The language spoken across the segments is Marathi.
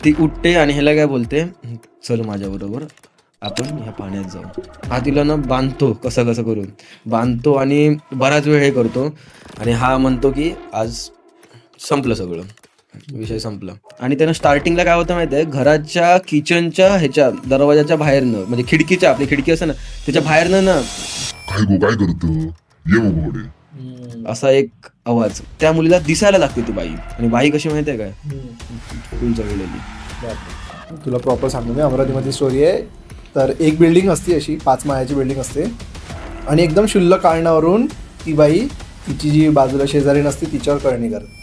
ती उठते आणि ह्याला काय बोलते, चल माझ्याबरोबर आपण ह्या पाण्यात जाऊ. हा तिला ना बांधतो, कसं कसं करून बांधतो आणि बराच वेळ हे करतो. आणि हा म्हणतो की आज संपलं सगळं, विषय संपला. आणि त्यानं स्टार्टिंगला काय होतं माहिती आहे, घराच्या किचनच्या ह्याच्या दरवाजाच्या बाहेरनं, म्हणजे खिडकीच्या, आपली खिडकी असते ना त्याच्या बाहेरनं ना, काय करतो ये बघू पुढे, असा एक आवाज. त्या मुलीला दिसायला लागते ती बाई. आणि बाई कशी माहिती आहे काय, फुल जगलेली. तुला प्रॉपर सांगतो मी, अमरावतीमध्ये स्टोरी आहे. तर एक बिल्डिंग असते, अशी 5 माळ्याची बिल्डिंग असते. आणि एकदम क्षुल्लक कारणावरून ती बाई तिची जी बाजूला शेजारी नसते तिच्यावर करणी करते.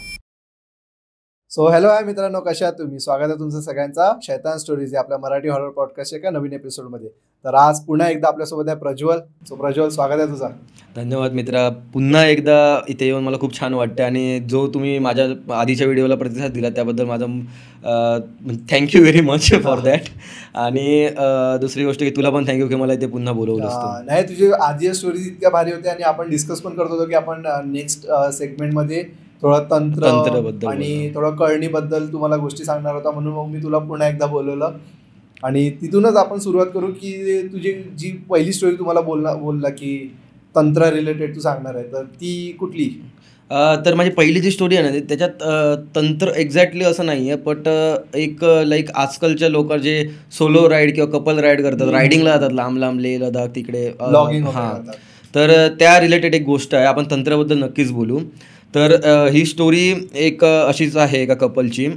सो हॅलो हाय मित्रांनो, कशा आहात तुम्ही? स्वागत आहे तुमचं सगळ्यांचा शैतान स्टोरीज या आपल्या मराठी हॉरर पॉडकास्ट एका नवीन एपिसोडमध्ये. तर आज पुन्हा एकदा आपल्यासोबत आहे प्रज्वल. सो प्रज्वल, स्वागत आहे तुझा. धन्यवाद मित्रा, पुन्हा एकदा इथे येऊन मला खूप छान वाटतं. आणि जो तुम्ही माझ्या आधीच्या व्हिडिओला प्रतिसाद दिला त्याबद्दल माझं thank you very much for that. आणि दुसरी गोष्ट की तुला पण थँक्यू की मला इथे पुन्हा बोलवलं. नाही, तुझी आधी स्टोरीज इतक्या भारी होत्या आणि आपण डिस्कस पण करत होतो की आपण नेक्स्ट सेगमेंटमध्ये थोडं तंत्र आणि थोडं कळणीबद्दल तुम्हाला गोष्टी सांगणार होता. म्हणून मग मी तुला पुन्हा एकदा बोलवलं. आणि तिथूनच आपण सुरुवात करू की तुझी जी पहिली स्टोरी तुम्हाला बोलला की तंत्र रिलेटेड तू सांगणार आहे, तर ती कुठली? तर माझी पहिली जी स्टोरी आहे ना त्याच्यात तंत्र एक्झॅक्टली असं नाही आहे, बट एक लाईक आजकालच्या लोक जे सोलो राईड किंवा कपल राईड करतात, रायडिंगला जातात लांब लांब, लेह लडाख तिकडे, हां, तर त्या रिलेटेड एक गोष्ट आहे. आपण तंत्राबद्दल नक्कीच बोलू. तर ही स्टोरी एक अशीच आहे एका कपलची.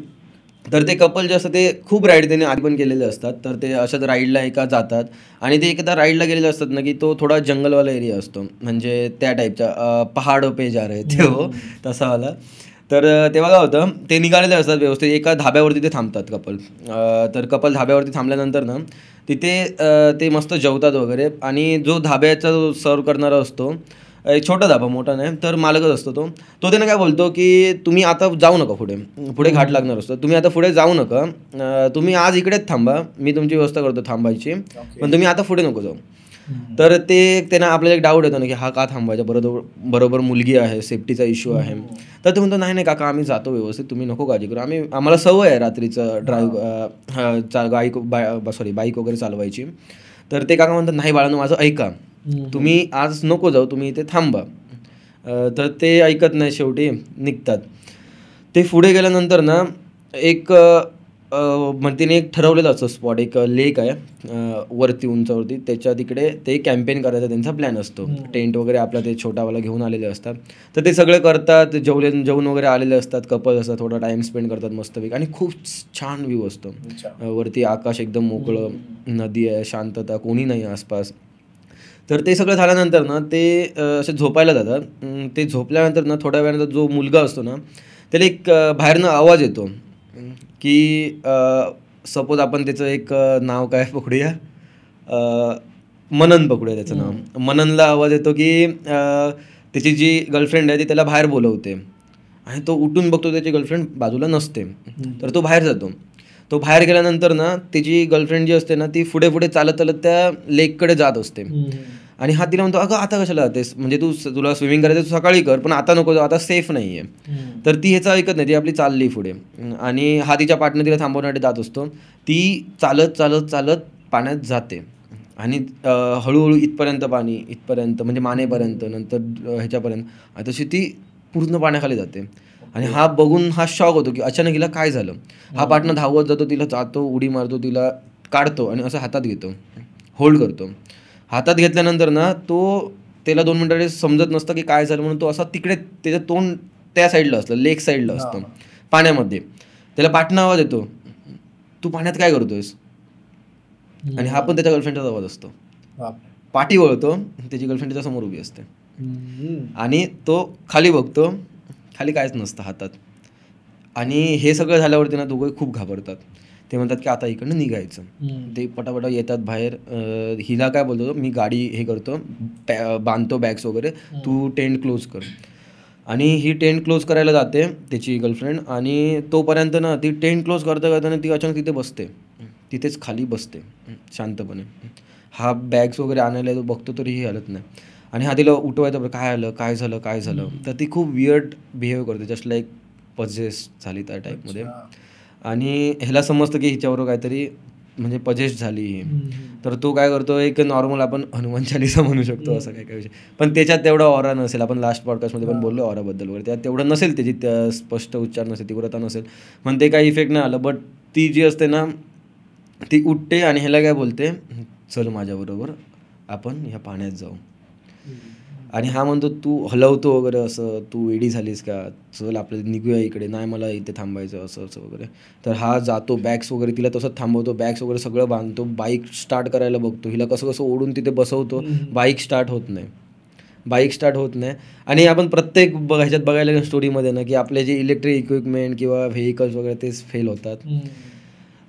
तर ते कपल जे असतं ते खूप राईड त्यांनी आधी पण केलेले असतात. तर ते अशाच राईडला एका जातात आणि ते एकदा राईडला गेलेले असतात ना की तो थोडा जंगलवाला एरिया असतो, म्हणजे त्या टाईपच्या पहाडो पे जा रहे थे हो, तसावाला. तर तेव्हा काय होतं, ते निघालेले असतात व्यवस्थित, एका धाब्यावरती ते थांबतात कपल. तर कपल धाब्यावरती थांबल्यानंतर ना तिथे ते मस्त जेवतात वगैरे. आणि जो धाब्याचा जो सर्व करणारा असतो, एक छोटा धाबा, मोठा नाही, तर मालकच असतो तो त्यांना काय बोलतो की तुम्ही आता जाऊ नका, पुढे घाट लागणार असतो, तुम्ही आता पुढे जाऊ नका, तुम्ही आज इकडेच थांबा, मी तुमची व्यवस्था करतो थांबायची, पण तुम्ही आता पुढे नको जाऊ. तर त्यांना आपल्याला एक डाऊट येतो ना की हा का थांबायचा, बरोबर मुलगी आहे, सेफ्टीचा इश्यू आहे. तर ते म्हणतो नाही काका, आम्ही जातो व्यवस्थित, तुम्ही नको काळजी करू, आम्हाला सवय आहे रात्रीचं बाईक वगैरे चालवायची. तर ते काका म्हणतात नाही बाळांनो, माझं ऐका, तुम्ही आज नको जाऊ, तुम्ही इथे थांबा. तर ते ऐकत नाही, शेवटी निघतात. ते पुढे गेल्यानंतर ना एक तिने एक ठरवलेलं असतं स्पॉट, एक लेक आहे वरती, उंचावरती, त्याच्या तिकडे ते कॅम्पेन करायचा त्यांचा प्लॅन असतो. टेंट वगैरे आपला ते छोटावाला घेऊन आलेले असतात. तर ते सगळे करतात, जेवून वगैरे आलेले असतात, कपल असतात, थोडा टाईम स्पेंड करतात मस्तपैकी. आणि खूप छान व्ह्यू असतो वरती, आकाश एकदम मोकळं, नदी आहे, शांतता, कोणी नाही आसपास. तर ते सगळं झाल्यानंतर ना ते असे झोपायला जातात. ते झोपल्यानंतर ना थोड्या वेळानंतर जो मुलगा असतो ना त्याला एक बाहेरनं आवाज येतो की सपोज आपण त्याचं एक नाव काय पकडूया, मनन पकडूया त्याचं नाव. मननला आवाज येतो की त्याची जी गर्लफ्रेंड आहे ती त्याला बाहेर बोलवते. आणि तो उठून बघतो, त्याची गर्लफ्रेंड बाजूला नसते. तर तो बाहेर जातो. तो बाहेर गेल्यानंतर ना त्याची गर्लफ्रेंड जी असते ना ती पुढे चालत त्या लेककडे जात असते. आणि हा तिला म्हणतो, अगं आता कशाला जातेस, म्हणजे तुला स्विमिंग करायचं तू सकाळी कर, पण आता नको, आता सेफ नाही आहे. तर ती ह्याचं ऐकत नाही, ती आपली चालली पुढे. आणि हा तिच्या पार्टनर तिला थांबवण्यासाठी जात असतो. ती चालत पाण्यात जाते. आणि हळूहळू इथपर्यंत म्हणजे मानेपर्यंत, नंतर ह्याच्यापर्यंत, तशी ती पूर्ण पाण्याखाली जाते. आणि हा बघून हा शॉक होतो की अचानक हिला काय झालं. हा पार्टनर धावत जातो, तिला जातो, उडी मारतो, तिला काढतो आणि असं हातात घेतो, होल्ड करतो. हातात घेतल्यानंतर ना त्याला 2 मिनिटं समजत नसतं की काय झालं, म्हणून तो असा तिकडे, त्याचं तोंड त्या साईडला असतं, लेक साईडला असतं पाण्यामध्ये. त्याला पाटणा आवाज येतो, तू पाण्यात काय करतोयस. आणि हा पण त्याच्या गर्लफ्रेंडचा आवाज असतो. पाठी वळतो, त्याची गर्लफ्रेंड त्याच्या समोर उभी असते. आणि तो खाली बघतो, खाली काहीच नसतं हातात. आणि हे सगळं झाल्यावरती ना दोघे खूप घाबरतात. ते म्हणतात की आता इकडनं निघायचं. ते पटापटा येतात बाहेर. हिला काय बोलतो, मी गाडी हे करतो, बांधतो बॅग्स वगैरे, तू टेंट क्लोज कर. आणि ही टेंट क्लोज करायला जाते त्याची गर्लफ्रेंड. आणि तोपर्यंत ना ती टेंट क्लोज करता ती अचानक तिथे बसते, तिथेच खाली बसते शांतपणे. हा बॅग्स वगैरे आणायला तो बघतो तरीही हलत नाही. आणि हा तिला उठवायचं, काय झालं. तर ती खूप वियर्ड बिहेव करते, जस्ट लाईक पजेस झाली त्या टाईपमध्ये. आणि ह्याला समजतं की हिच्याबरोबर काहीतरी म्हणजे पजेस्ट झाली ही. तर तो काय करतो, एक नॉर्मल आपण हनुमान चालीसा म्हणू शकतो असं काय काय विषय, पण त्याच्यात तेवढा ऑरा नसेल. आपण लास्ट पॉडकास्टमध्ये पण बोललो ऑराबद्दल वगैरे, त्यात तेवढं नसेल, त्याची स्पष्ट उच्चार नसेल, तीव्रता नसेल, पण ते काही इफेक्ट नाही आलं. बट ती जी असते ना, ती उठते आणि ह्याला काय बोलते, चल माझ्याबरोबर आपण ह्या पाण्यात जाऊ. आणि हा म्हणतो तू हलवतो वगैरे, असं तू वेडी झालीस का, चल आपल्याला निघूया इकडे, नाही मला इथे थांबायचं असं असं वगैरे. तर हा जातो, बॅग्स वगैरे तिला तसंच थांबवतो, बॅग्स वगैरे सगळं बांधतो, बाईक स्टार्ट करायला बघतो, हिला कसं कसं ओढून तिथे बसवतो, बाईक स्टार्ट होत नाही. आणि आपण प्रत्येक ह्याच्यात बघायला स्टोरीमध्ये ना, की आपले जे इलेक्ट्रिक इक्विपमेंट किंवा व्हेकल्स वगैरे तेच फेल होतात.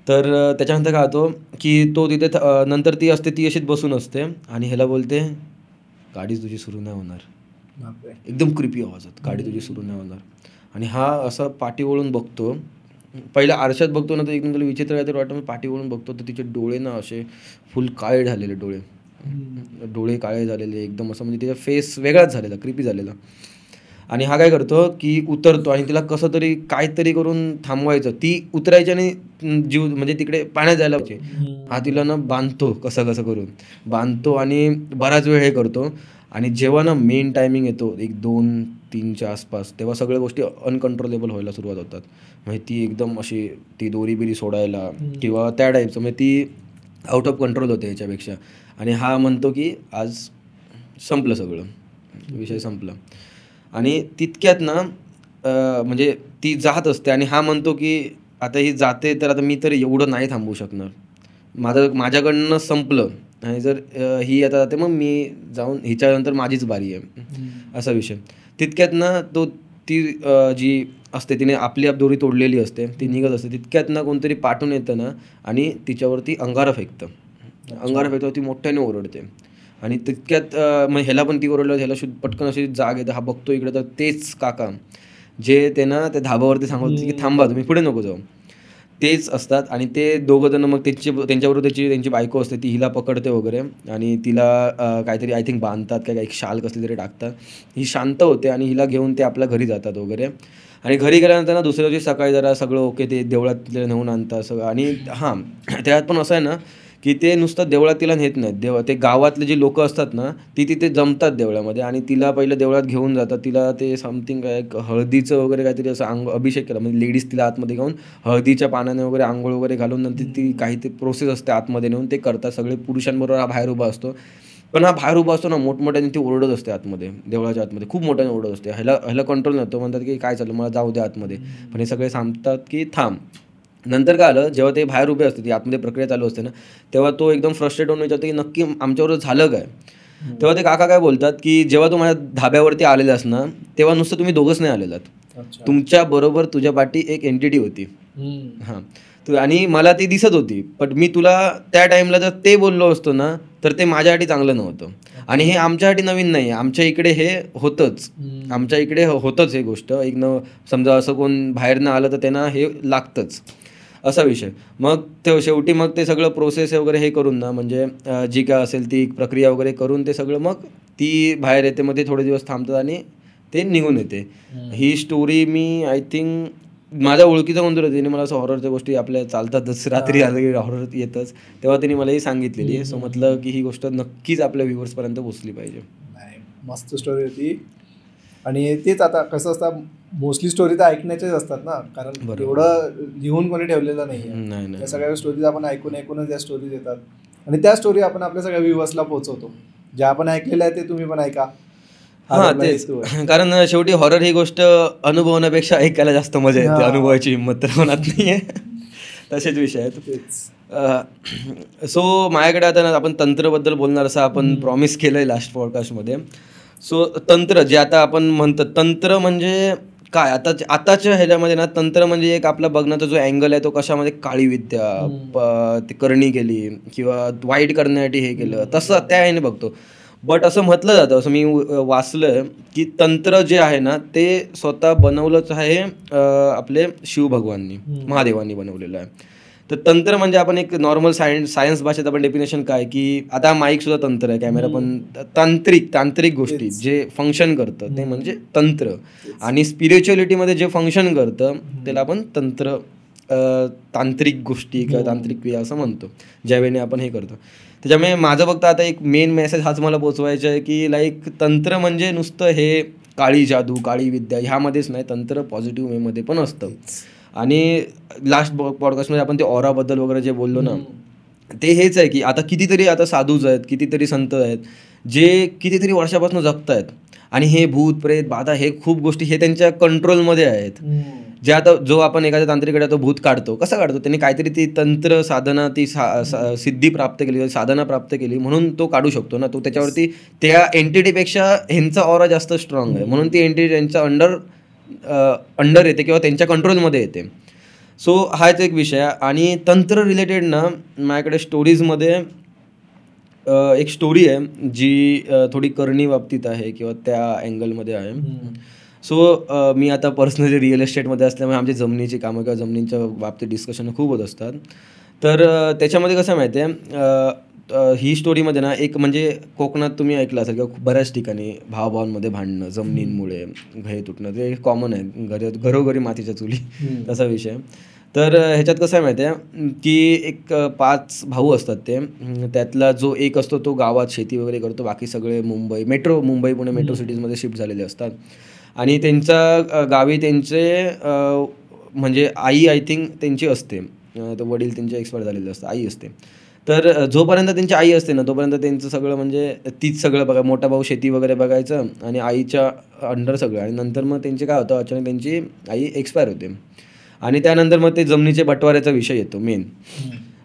तर त्याच्यानंतर काय होतो की तो तिथे नंतर ती असते, ती अशीच बसून असते आणि ह्याला बोलते गाडी तुझी सुरू नाही होणार. एकदम क्रिपी आवाजात, गाडी तुझी सुरू नाही होणार. आणि हा असा पाठी वळून बघतो, पहिला आरशात बघतो ना, तर एकदम त्याला विचित्र काहीतरी वाटतं. पाठी वळून बघतो तर तिचे डोळे ना असे फुल काळे झालेले, डोळे काळे झालेले एकदम, असं म्हणजे तिचा फेस वेगळाच झालेला, क्रिपी झालेला. आणि हा काय करतो की उतरतो आणि तिला कसं तरी काहीतरी करून थांबवायचं. ती उतरायची आणि जीव म्हणजे तिकडे पाण्यात जायला पाहिजे. हा तिला ना बांधतो, कसं करून बांधतो आणि बराच वेळ हे करतो. आणि जेव्हा ना मेन टायमिंग येतो 1-2-3च्या आसपास, तेव्हा सगळ्या गोष्टी अनकंट्रोलेबल व्हायला सुरुवात होतात. म्हणजे ती एकदम अशी ती दोरी बिरी सोडायला किंवा त्या टाईपचं, म्हणजे ती आउट ऑफ कंट्रोल होते याच्यापेक्षा. आणि हा म्हणतो की आज संपलं सगळं, विषय संपला. आणि तितक्यात ना म्हणजे ती जात असते आणि हा म्हणतो की आता ही जाते तर आता मी तर एवढं नाही थांबवू शकणार, माझ्याकडनं संपलं, आणि जर ही आता जाते मग मी जाऊन हिच्यानंतर माझीच बारी आहे, असा विषय. तितक्यात ना ती जी असते तिने आपली दोरी तोडलेली असते, ती निघत असते. तितक्यात ना कोणतरी पाठून येतं ना आणि तिच्यावरती अंगारा फेकतं, ती मोठ्याने ओरडते. आणि तितक्यात मग ह्याला पण ती ओरडलं, ह्याला पटकन अशी जाग येते. हा बघतो इकडे तर तेच काका जे ते ना त्या धाबावरती सांगत होते की थांबा तुम्ही पुढे नको जाऊ, तेच असतात. आणि ते दोघं जण मग त्यांच्याबरोबर त्यांची बायको असते, ती हिला पकडते वगैरे आणि तिला काहीतरी आय थिंक बांधतात काय, एक शाल कसली तरी टाकतात. ही शांत होते आणि हिला घेऊन ते आपल्या घरी जातात वगैरे. आणि घरी गेल्यानंतर ना दुसऱ्या दिवशी सकाळी जरा सगळं ओके, ते देवळात नेऊन आणतात सगळं. आणि हां, त्यात पण असं आहे ना की ते नुसतं देवळात तिला नेत नाहीत, ते गावातले जे लोक असतात ना, ती तिथे जमतात देवळामध्ये आणि तिला पहिलं देवळात घेऊन जातात. तिला ते समथिंग काय हळदीचं वगैरे काहीतरी असं अभिषेक केला, म्हणजे लेडीज तिला आतमध्ये घेऊन हळदीच्या पाण्याने वगैरे आंघोळ वगैरे घालून नंतर ती काही ते प्रोसेस असते आतमध्ये नेऊन ते करतात. सगळे पुरुषांबरोबर हा बाहेर उभा असतो. पण हा बाहेर उभा असतो ना, मोठमोठ्याने ती ओरडत असते आतमध्ये, देवळाच्या आतमध्ये खूप मोठ्याने ओरडत असते. ह्याला कंट्रोल नव्हतं, म्हणतात की काय चाललं, मला जाऊ दे आतमध्ये. पण हे सगळे सांगतात की थांब. नंतर काय आलं, जेव्हा ते बाहेर उभे असते, ती आतमध्ये प्रक्रिया चालू असते ना, तेव्हा तो एकदम फ्रस्ट्रेट होऊन विचारतो की नक्की आमच्याबरोबर झालं काय. तेव्हा ते काका काय बोलतात की जेव्हा तू माझ्या धाब्यावरती आलेलास ना, तेव्हा नुसतं तुम्ही दोघंच नाही आलेलात, तुमच्या बरोबर तुझ्या पाठी एक एंटिटी होती. हां, आणि मला ती दिसत होती, पण मी तुला त्या टाईमला जर ते बोललो असतो ना, तर ते माझ्यासाठी चांगलं नव्हतं. आणि हे आमच्यासाठी नवीन नाही आहे, आमच्या इकडे हे होतंच हे गोष्ट. समजा असं कोण बाहेरनं आलं तर त्यांना हे लागतंच, असा विषय. मग ते शेवटी मग ते सगळं प्रोसेस वगैरे हे करून ना, म्हणजे जी काय असेल ती प्रक्रिया वगैरे करून ते सगळं मग ती बाहेर येते. मग ते थोडे दिवस थांबतात आणि ते निघून येते. ही स्टोरी मी आय थिंक माझ्या ओळखीचा कोणतरी होती, तिने मला असं हॉररच्या गोष्टी आपल्या चालतातच, रात्री हॉरर येतच, तेव्हा तिने मला ही सांगितलेली. सो म्हटलं की ही गोष्ट नक्कीच आपल्या व्ह्युअर्सपर्यंत पोचली पाहिजे. मस्त स्टोरी होती. आणि तेच आता कसं असतं, मोस्टली स्टोरी तर ऐकण्याच्याच असतात ना, कारण एवढं लिहून कोणी ठेवलेलं नाही. त्या सगळ्या स्टोरीज आपण ऐकूनच त्या स्टोरीज येतात आणि त्या स्टोरी आपण आपल्या सगळ्या व्ह्युअर्सला पोहोचवतो. ज्या आपण ऐकलेल्या आहे ते तुम्ही पण ऐका. हां, तेच. कारण शेवटी हॉरर ही गोष्ट अनुभवण्यापेक्षा ऐकायला जास्त मजा येते, अनुभवाची हिंमत तर होणार नाही आहे. तसेच विषय आहेत. सो माझ्याकडे आता आपण तंत्रबद्दल बोलणार असं आपण प्रॉमिस केलं आहे लास्ट पॉडकास्टमध्ये. सो तंत्र जे आता आपण म्हणतो, तंत्र म्हणजे काय, आताच्या ह्याच्यामध्ये ना, तंत्र म्हणजे एक आपला बघण्याचा जो अँगल आहे तो कशामध्ये काळी विद्या ती करणी केली किंवा वाईट करण्यासाठी हे केलं, तसं त्या ह्याने बघतो. बट असं म्हटलं जातं, असं मी वाचलं की तंत्र जे आहे ना ते स्वतः बनवलंच आहे आपले शिवभगवाननी, महादेवांनी बनवलेलं आहे. तर तंत्र म्हणजे आपण एक नॉर्मल सायन्स भाषेत आपण डेफिनेशन काय की आता माईक सुद्धा तंत्र आहे, कॅमेरा पण तांत्रिक गोष्टी जे फंक्शन करतं ते म्हणजे तंत्र. आणि स्पिरिच्युअलिटीमध्ये जे फंक्शन करतं त्याला आपण तंत्र तांत्रिक गोष्टी किंवा तांत्रिक क्रिया असं म्हणतो ज्यावेळी आपण हे करतो. त्याच्यामुळे माझं फक्त आता एक मेन मेसेज हाच मला पोचवायचा आहे की लाईक तंत्र म्हणजे नुसतं हे काळी जादू काळी विद्या ह्यामध्येच नाही, तंत्र पॉझिटिव्ह वेमध्ये पण असतं. आणि लास्ट पॉडकास्टमध्ये आपण ते ऑराबद्दल वगैरे जे बोललो ना, ते हेच आहे की आता कितीतरी आता साधूज आहेत, कितीतरी संत आहेत जे कितीतरी वर्षापासून जगत आहेत आणि हे भूत प्रेत बाधा हे खूप गोष्टी हे त्यांच्या कंट्रोलमध्ये आहेत. जे आता जो आपण एखाद्या तांत्रिकडे तो भूत काढतो, कसं काढतो, त्यांनी काहीतरी ती तंत्र साधना ती सिद्धी प्राप्त केली, साधना प्राप्त केली म्हणून तो काढू शकतो ना. तो त्याच्यावरती त्या एंटिटीपेक्षा ह्यांचा ऑरा जास्त स्ट्रॉंग आहे म्हणून ती एंटिटी त्यांच्या अंडर येते किंवा त्यांच्या कंट्रोलमध्ये येते. सो हाच एक विषय आहे. आणि तंत्र रिलेटेड ना माझ्याकडे स्टोरीजमध्ये एक स्टोरी आहे जी थोडी करणी बाबतीत आहे किंवा त्या अँगलमध्ये आहे. सो मी आता पर्सनली रिअल एस्टेटमध्ये असल्यामुळे आमची जमिनीची कामं किंवा जमिनीच्या बाबतीत डिस्कशन खूप होत असतात. तर त्याच्यामध्ये कसं माहिती आहे, ही स्टोरीमध्ये ना एक म्हणजे कोकणात तुम्ही ऐकलं असेल किंवा बऱ्याच ठिकाणी भावाभावांमध्ये भांडणं जमिनींमुळे घे तुटणं ते कॉमन आहे, घरोघरी मातीच्या चुली तसा विषय. तर ह्याच्यात कसं आहे माहिती आहे की एक 5 भाऊ असतात ते, त्यातला जो एक असतो तो गावात शेती वगैरे करतो, बाकी सगळे मुंबई पुणे मेट्रो सिटीजमध्ये शिफ्ट झालेले असतात. आणि त्यांच्या गावी त्यांचे म्हणजे आई आय थिंक त्यांची असते, तर वडील त्यांचे एक्सपायर झालेले असतात, आई असते. तर जोपर्यंत त्यांची आई असते ना तोपर्यंत त्यांचं सगळं म्हणजे तीच सगळं बघा, मोठा भाऊ शेती वगैरे बघायचं आणि आईच्या अंडर सगळं. आणि नंतर मग त्यांचे काय होतं, अचानक त्यांची आई एक्सपायर होते आणि त्यानंतर मग ते जमिनीचे बंटवाऱ्याचा विषय येतो मेन.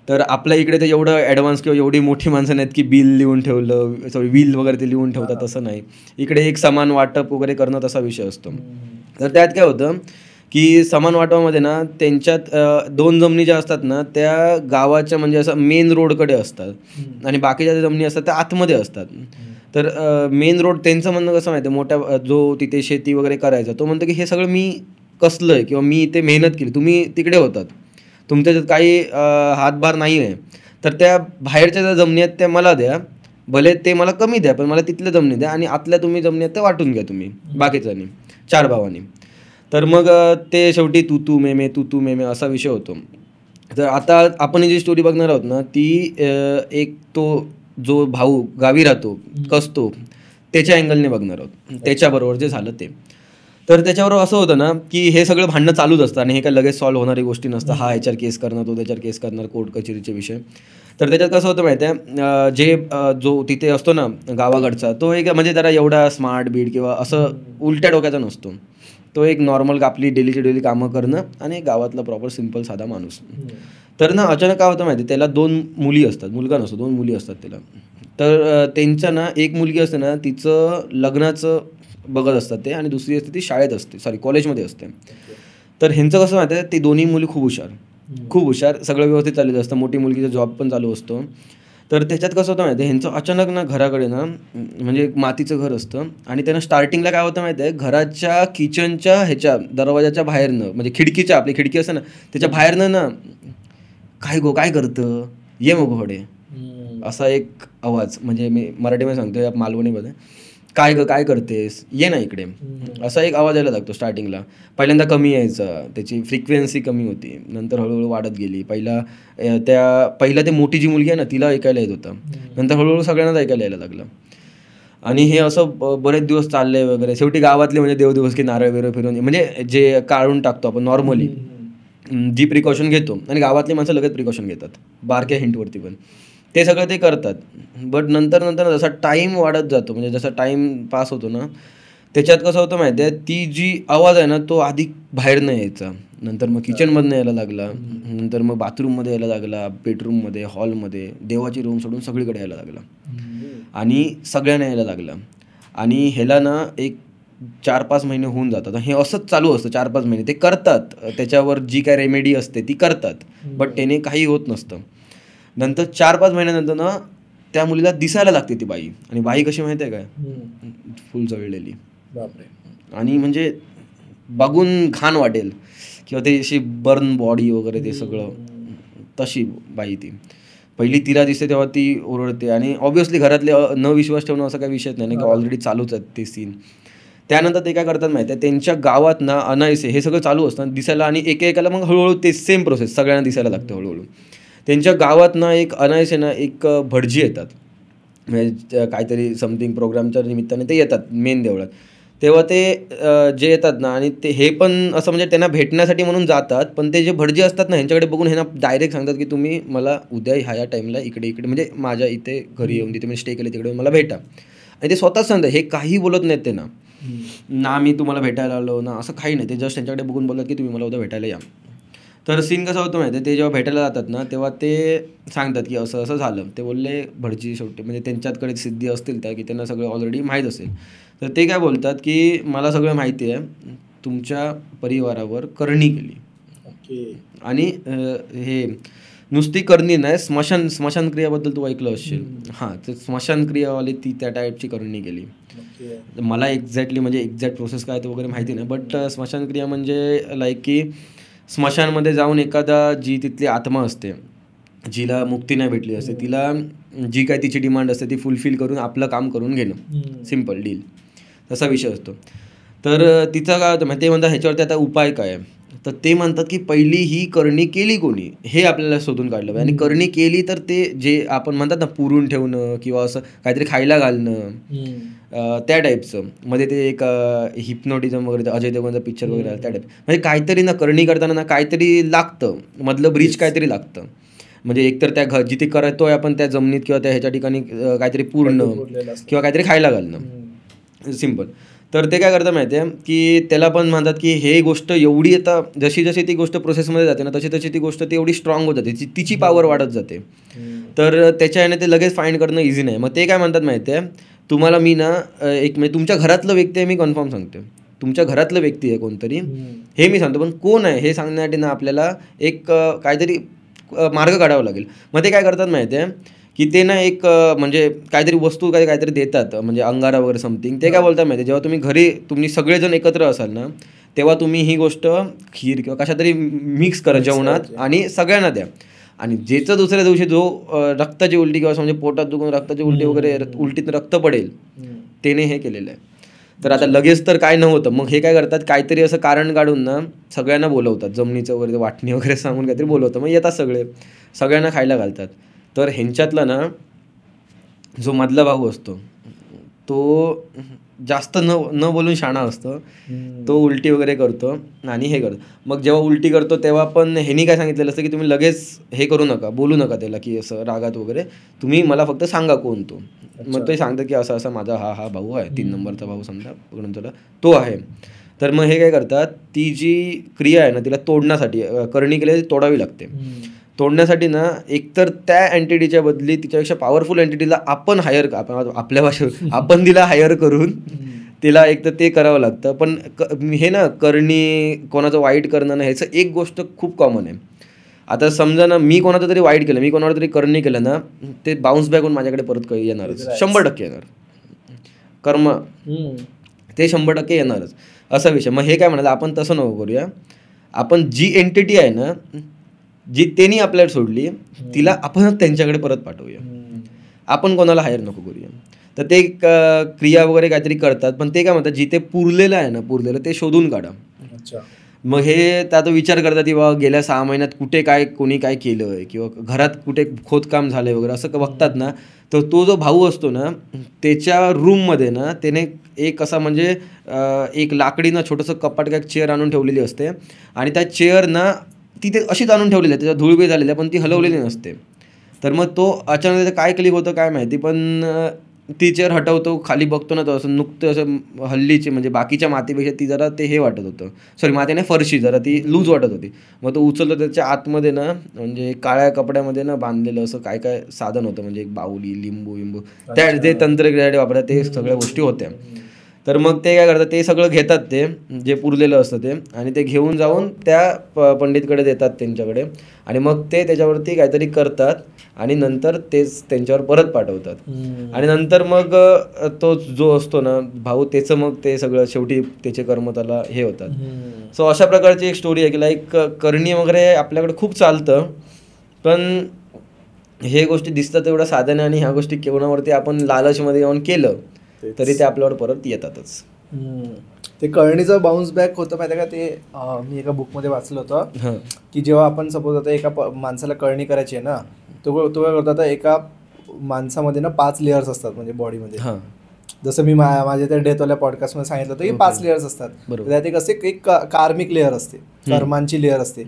तर आपल्या इकडे तर एवढं ॲडव्हान्स किंवा एवढी मोठी माणसं नाहीत की बिल लिहून ठेवलं, विल वगैरे ते लिहून ठेवतात, तसं नाही. इकडे एक समान वाटप वगैरे करणं तसा विषय असतो. तर त्यात काय होतं की समान वाटपामध्ये ना त्यांच्यात 2 जमिनी ज्या असतात ना त्या गावाच्या म्हणजे असं मेन रोडकडे असतात आणि बाकीच्या ज्या जमिनी असतात त्या आतमध्ये असतात. तर मेन रोड त्यांचं म्हणणं कसं माहिती आहे, मोठ्या जो तिथे शेती वगैरे करायचा तो म्हणतो की हे सगळं मी कसलं आहे किंवा मी इथे मेहनत केली, तुम्ही तिकडे होतात, तुमच्याच्यात काही हातभार नाही आहे, तर त्या बाहेरच्या ज्या जमिनी आहेत त्या मला द्या, भले ते मला कमी द्या पण मला तिथल्या जमिनी द्या आणि आतल्या तुम्ही जमिनी आहेत त्या वाटून घ्या तुम्ही बाकीच्यांनी 4 भावांनी. तर मग ते शेवटी तू मे असा विषय होतो. तर आता आपण जी स्टोरी बघणार आहोत ना ती एक तो जो भाऊ गावी राहतो कसतो त्याच्या अँगलने बघणार आहोत, त्याच्याबरोबर जे झालं ते. तर त्याच्याबरोबर असं होतं ना की हे सगळं भांडणं चालूच असतं आणि हे काय लगेच सॉल्व्ह होणारी गोष्टी नसतं. हा ह्याच्यावर केस करणार, तो त्याच्यावर केस करणार, कोर्ट कचेरीचे विषय. तर त्याच्यात कसं होतं माहिती आहे, जो तिथे असतो ना गावाकडचा तो एक म्हणजे जरा एवढा स्मार्ट बीड किंवा असं उलट्या डोक्याचा नसतो. तो एक नॉर्मल आपली डेलीची डेली कामं करणं आणि गावातला प्रॉपर सिम्पल साधा माणूस. तर ना अचानक काय होतं माहिती, त्याला 2 मुली असतात, मुलगा नसतो, 2 मुली असतात त्याला. तर त्यांच्या ना एक मुलगी असते ना तिचं लग्नाचं बघत असतात ते आणि दुसरी असते ती शाळेत असते, कॉलेजमध्ये असते. तर ह्यांचं कसं माहिती आहे, ती दोन्ही मुली खूप हुशार, सगळं व्यवस्थित चाललेलं असतं, मोठी मुलगीचा जॉब पण चालू असतो. तर त्याच्यात कसं होतं माहिती आहे, ह्यांचं अचानक ना घराकडे ना म्हणजे एक मातीचं घर असतं आणि त्यांना स्टार्टिंगला काय होतं माहिती आहे, घराच्या किचनच्या ह्याच्या दरवाजाच्या बाहेरनं म्हणजे खिडकीच्या, आपली खिडकी असते ना त्याच्या बाहेरनं ना काय करतं ये मग घोडे असा एक आवाज, म्हणजे मी मराठीमध्ये सांगतो या मालवणीमध्ये, काय करतेस ये ना इकडे, असा एक आवाज यायला लागतो. स्टार्टिंगला पहिल्यांदा कमी यायचा, त्याची फ्रिक्वेन्सी कमी होती, नंतर हळूहळू वाढत गेली. पहिला ते मोठी जी मुलगी आहे ना तिला ऐकायला येत होतं, नंतर हळूहळू सगळ्यांनाच ऐकायला यायला लागलं. आणि हे असं बरेच दिवस चालले वगैरे. शेवटी गावातले म्हणजे देवदिवस की नारळ बिरळ फिरून म्हणजे जे काढून टाकतो आपण नॉर्मली जी प्रिकॉशन घेतो आणि गावातली माणसं लगेच प्रिकॉशन घेतात बारक्या हिंटवरती पण ते सगळं ते करतात. बट नंतर जसा टाईम वाढत जातो म्हणजे जसा टाईम पास होतो ना त्याच्यात कसं होतं माहिती आहे, ती जी आवाज आहे ना तो आधी बाहेर नाही यायचा, नंतर मग किचनमधनं यायला लागला, नंतर मग बाथरूममध्ये यायला लागला, बेडरूममध्ये, हॉलमध्ये, देवाची रूम सोडून सगळीकडे यायला लागला आणि सगळ्यांना यायला लागला. आणि ह्याला ना एक 4-5 महिने होऊन जातात. हे असंच चालू असतं 4-5 महिने ते करतात, त्याच्यावर जी काय रेमेडी असते ती करतात, बट त्याने काही होत नसतं. नंतर 4-5 महिन्यानंतर ना त्या मुलीला दिसायला लागते ती बाई, आणि बाई कशी माहिती आहे काय, फुल जळलेली, आणि म्हणजे बघून घाण वाटेल किंवा ते अशी बर्न बॉडी वगैरे ते सगळं, तशी बाई ती. पहिली तिला दिसते तेव्हा ती ओरडते आणि ऑब्व्हियसली घरातले न विश्वास ठेवणं असा काही विषयच नाही की ऑलरेडी चालूच आहेत ते सीन. त्यानंतर ते काय करतात माहिती आहे, त्यांच्या गावात ना अनायसे हे सगळं चालू असतं दिसायला, आणि एकेकाला मग हळूहळू ते सेम प्रोसेस सगळ्यांना दिसायला लागतं हळूहळू. त्यांच्या गावात ना एक अनायसे ना एक भटजी येतात, म्हणजे काहीतरी समथिंग प्रोग्रामच्या निमित्ताने ते येतात मेन देवळात. तेव्हा ते जे येतात ना, आणि ते हे पण असं म्हणजे त्यांना भेटण्यासाठी म्हणून जातात, पण ते जे भटजी असतात ना ह्यांच्याकडे बघून ह्यांना डायरेक्ट सांगतात की तुम्ही मला उद्या ह्या टाईमला इकडे म्हणजे माझ्या इथे घरी येऊन तिथे मी स्टे केले तिकडे मला भेटा. आणि ते स्वतःच सांगतात, हे काही बोलत नाहीत ते ना मी तुम्हाला भेटायला आलो ना, असं काही नाही. ते जस्ट त्यांच्याकडे बघून बोलतात की तुम्ही मला उद्या भेटायला या. तर सीन कसं होतं माहिती आहे, ते जेव्हा भेटायला जातात ना तेव्हा ते सांगतात की असं असं झालं. ते बोलले भटजी शेवटी म्हणजे त्यांच्याकडे सिद्धी असतील त्या की त्यांना सगळं ऑलरेडी माहीत असेल. तर ते काय बोलतात की मला सगळं माहिती आहे, तुमच्या परिवारावर करणी केली. आणि हे नुसती करणी नाही, स्मशानक्रियाबद्दल तू ऐकलं असशील. हां, तर स्मशानक्रियावाली ती त्या टाईपची करणी केली. मला एक्झॅक्टली म्हणजे एक्झॅक्ट प्रोसेस काय ते वगैरे माहिती नाही, बट स्मशानक्रिया म्हणजे लाईक की स्मशानमध्ये जाऊन एखादा जी तिथली आत्मा असते, जिला मुक्ती नाही भेटली असते, तिला जी काय तिची डिमांड असते ती फुलफिल करून आपलं काम करून घेणं, सिम्पल डील, तसा विषय असतो. तर तिथं काय होतं ते म्हणतात ह्याच्यावरती आता उपाय काय आहे, तर ते म्हणतात की पहिली ही करणी केली कोणी हे आपल्याला शोधून काढलं पाहिजे. आणि करणी केली तर ते जे आपण म्हणतात ना पुरून ठेवणं किंवा असं काहीतरी खायला घालणं, त्या टाईपचं. मध्ये ते एक हिप्नोटिझम वगैरे अजय देवगणचा पिक्चर वगैरे आहे त्या टाईप. म्हणजे काहीतरी ना करणी करताना ना काहीतरी लागतं, मधलं ब्रिज काहीतरी लागतं. म्हणजे एकतर त्या जिथे करतोय आपण त्या जमिनीत किंवा त्या ह्याच्या ठिकाणी काहीतरी पूर्ण किंवा काहीतरी खायला घालणं, सिम्पल. तर ते काय करतात माहिती आहे की त्याला पण म्हणतात की हे गोष्ट एवढी आता जशी जशी ती गोष्ट प्रोसेसमध्ये जाते ना तशी तशी ती गोष्ट ती एवढी स्ट्रॉंग होत जाते, तिची पॉवर वाढत जाते. तर त्याच्या याने ते लगेच फाईंड करणं इझी नाही. मग ते काय म्हणतात माहिती आहे, तुम्हाला मी ना एक म्हणजे तुमच्या घरातलं व्यक्ती आहे, मी कन्फर्म सांगते तुमच्या घरातलं व्यक्ती आहे कोणतरी, हे मी सांगतो, पण कोण आहे हे सांगण्यासाठी ना आपल्याला एक काहीतरी मार्ग काढावा लागेल. मग ते काय करतात माहिती आहे की ते ना एक म्हणजे काहीतरी वस्तू काहीतरी देतात, म्हणजे अंगारा वगैरे समथिंग. ते काय बोलतात माहिती आहे, जेव्हा तुम्ही घरी तुम्ही सगळेजण एकत्र असाल ना तेव्हा तुम्ही ही गोष्ट खीर किंवा कशातरी मिक्स करा जेवणात आणि सगळ्यांना द्या. आणि ज्याचं दुसऱ्या दिवशी जो रक्ताची उलटी किंवा म्हणजे पोटात दुखून रक्ताची उलटी वगैरे उलटीत रक्त पडेल त्याने हे केलेलं आहे. तर आता लगेच तर काय नव्हतं, मग हे काय करतात काहीतरी असं कारण काढून ना सगळ्यांना बोलवतात, जमिनीचं वगैरे वाटणी वगैरे सांगून काहीतरी बोलवतं. मग येतात सगळ्यांना खायला घालतात. तर ह्यांच्यातला ना जो मधला भाऊ असतो तो जास्त न बोलून शाणा असतो, तो उलटी वगैरे करतो आणि हे करतो. मग जेव्हा उलटी करतो तेव्हा पण ह्यांनी काय सांगितलेलं असतं की तुम्ही लगेच हे करू नका, बोलू नका त्याला की असं रागात वगैरे, तुम्ही मला फक्त सांगा कोण तो. मग ते सांगतं की असं असं माझा हा भाऊ आहे, 3 नंबरचा भाऊ समजा पकडून त्याला तो आहे. तर मग हे काय करतात, ती जी क्रिया आहे ना तिला तोडण्यासाठी करणी केली तोडावी लागते. तोडण्यासाठी ना एकतर त्या एंटिटीच्या बदली तिच्यापेक्षा पॉवरफुल एंटिटीला आपण आपल्या भाषेत आपण तिला हायर करून तिला एक तर ते करावं लागतं. पण हे ना करणी कोणाचं वाईट करणं ना ह्याचं एक गोष्ट खूप कॉमन आहे. आता समजा ना मी कोणाचं तरी वाईट केलं, मी कोणाला तरी करणी केलं ना, ते बाउन्स बॅक होऊन माझ्याकडे परत येणारच, 100% येणार. कर्म ते 100% येणारच असा विषय. मग हे काय म्हणाल आपण तसं नको करूया, आपण जी एंटिटी आहे ना जी त्यांनी आपल्याला सोडली तिला आपण त्यांच्याकडे परत पाठवूया, आपण कोणाला हायर नको करूया. तर ते क्रिया वगैरे काहीतरी करतात, पण ते काय म्हणतात जिथे पुरलेलं आहे ना पुरलेलं ते शोधून काढा. मग हे त्यात विचार करतात की बाबा गेल्या 6 महिन्यात कुठे काय कोणी काय केलं आहे किंवा घरात कुठे खोदकाम झालं आहे वगैरे असं बघतात ना. तर तो जो भाऊ असतो ना त्याच्या रूममध्ये ना त्याने एक असा म्हणजे एक लाकडीनं छोटंसं कपाट काय चेअर आणून ठेवलेली असते आणि त्या चेअर ना ती ते अशीच आणून ठेवलेली आहे, त्याच्या धूळबी झालेली आहे पण ती हलवलेली नसते. तर मग तो अचानक त्याचं काय क्लिक होतं काय माहिती, पण ती चेअर हटवतो, खाली बघतो ना तो असं नुकतं असं हल्लीची म्हणजे बाकीच्या मातीपेक्षा ती जरा ते हे वाटत होतं, सॉरी मातीने फरशी जरा ती लूज वाटत होती. मग तो उचलतो, त्याच्या आतमध्ये ना म्हणजे काळ्या कपड्यामध्ये ना बांधलेलं असं काय काय साधन होतं, म्हणजे एक बाहुली लिंबू त्या जे तंत्रक्रियासाठी वापरतात ते सगळ्या गोष्टी होत्या. तर मग ते काय करतात, ते सगळं घेतात ते जे पुरलेलं असतं ते आणि ते घेऊन जाऊन त्या पंडितकडे देतात त्यांच्याकडे आणि मग ते त्याच्यावरती काहीतरी करतात आणि नंतर तेच त्यांच्यावर परत पाठवतात. आणि नंतर मग तो जो असतो ना भाऊ त्याचं मग ते सगळं शेवटी त्याचे कर्म त्याला हे होतात. सो अशा प्रकारची एक स्टोरी आहे की लाईक करणी वगैरे आपल्याकडे खूप चालतं, पण हे गोष्टी दिसतात एवढ्या साध्याने आणि ह्या गोष्टी कोणावरती आपण लालचमध्ये येऊन केलं तरी ते आपल्यावर परत येतातच. ते कळणीचं बाउन्स बॅक होतं माहिती आहे का ते मी एका बुकमध्ये वाचलं होतं की जेव्हा आपण सपोज आता एका माणसाला कळणी करायची आहे ना तो काय करतो आता एका माणसामध्ये ना 5 लेयर्स असतात म्हणजे बॉडीमध्ये जसं मी माझ्या त्या डेथवाल्या पॉडकास्टमध्ये सांगितलं होतं की 5 लेयर्स असतात त्यात एक असे एक कार्मिक लेअर असते कर्मांची लेअर असते.